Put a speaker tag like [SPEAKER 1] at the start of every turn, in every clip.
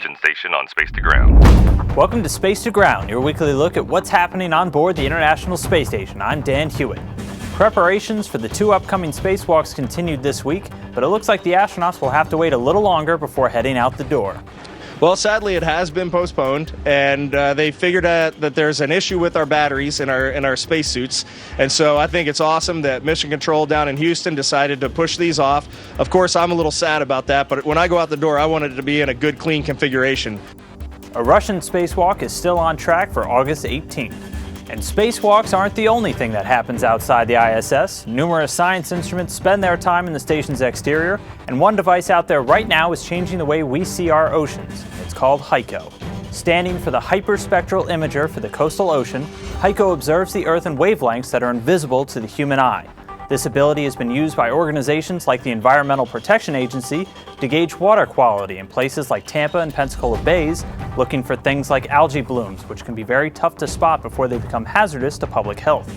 [SPEAKER 1] Houston Station on Space to Ground.
[SPEAKER 2] Welcome to Space to Ground, your weekly look at what's happening on board the International Space Station. I'm Dan Hewitt. Preparations for the 2 upcoming spacewalks continued this week, but it looks like the astronauts will have to wait a little longer before heading out the door.
[SPEAKER 3] Well, sadly, it has been postponed, and they figured out that there's an issue with our batteries in our spacesuits, and so I think it's awesome that Mission Control down in Houston decided to push these off. Of course, I'm a little sad about that, but when I go out the door, I want it to be in a good, clean configuration.
[SPEAKER 2] A Russian spacewalk is still on track for August 18th. And spacewalks aren't the only thing that happens outside the ISS. Numerous science instruments spend their time in the station's exterior, and one device out there right now is changing the way we see our oceans. It's called HyCO. Standing for the Hyperspectral Imager for the coastal ocean, HyCO observes the Earth in wavelengths that are invisible to the human eye. This ability has been used by organizations like the Environmental Protection Agency to gauge water quality in places like Tampa and Pensacola Bays, looking for things like algae blooms, which can be very tough to spot before they become hazardous to public health.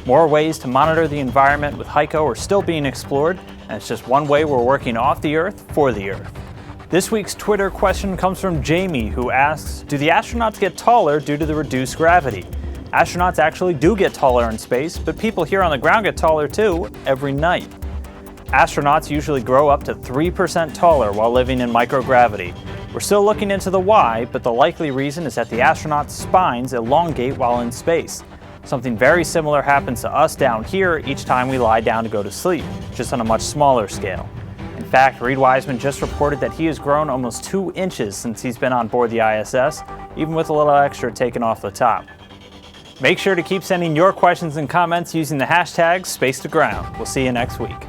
[SPEAKER 2] More ways to monitor the environment with HyCO are still being explored, and it's just one way we're working off the Earth for the Earth. This week's Twitter question comes from Jamie, who asks, do the astronauts get taller due to the reduced gravity? Astronauts actually do get taller in space, but people here on the ground get taller too, every night. Astronauts usually grow up to 3% taller while living in microgravity. We're still looking into the why, but the likely reason is that the astronauts' spines elongate while in space. Something very similar happens to us down here each time we lie down to go to sleep, just on a much smaller scale. In fact, Reid Wiseman just reported that he has grown almost 2 inches since he's been on board the ISS, even with a little extra taken off the top. Make sure to keep sending your questions and comments using the hashtag #SpaceToGround. We'll see you next week.